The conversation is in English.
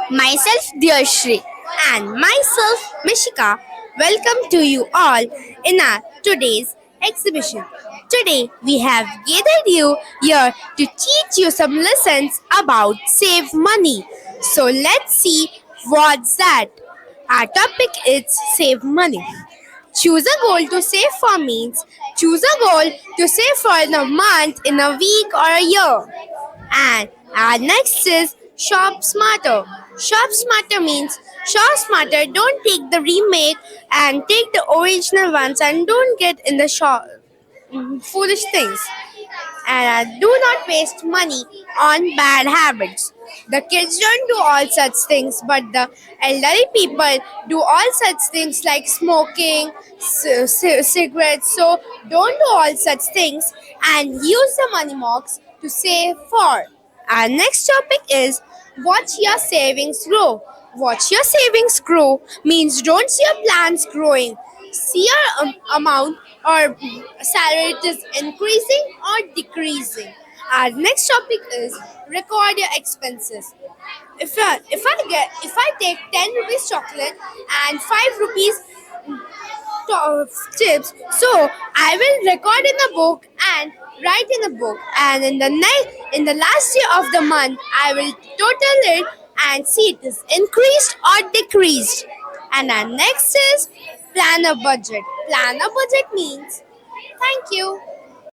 Myself Diyashree and myself Mishika. Welcome to you all in our today's exhibition. Today we have gathered you here to teach you some lessons about save money. So let's see what's that. Our topic is save money. Choose a goal to save for means choose a goal to save for in a month, in a week, or a year. And our next is shop smarter. Shop smarter means shop smarter. Don't take the remake and take the original ones and don't get in the shop foolish things. And do not waste money on bad habits. The kids don't do all such things, but the elderly people do all such things like smoking, cigarettes. So don't do all such things and use the money box to save for. Our next topic is watch your savings grow. Watch your savings grow means don't see your plans growing. See your amount or salary it is increasing or decreasing. Our next topic is record your expenses. If I take 10 rupees chocolate and 5 rupees tips. So I will record in the book and write in the book, and in the last day of the month, I will total it and see it is increased or decreased. And our next is plan a budget. Plan a budget means thank you.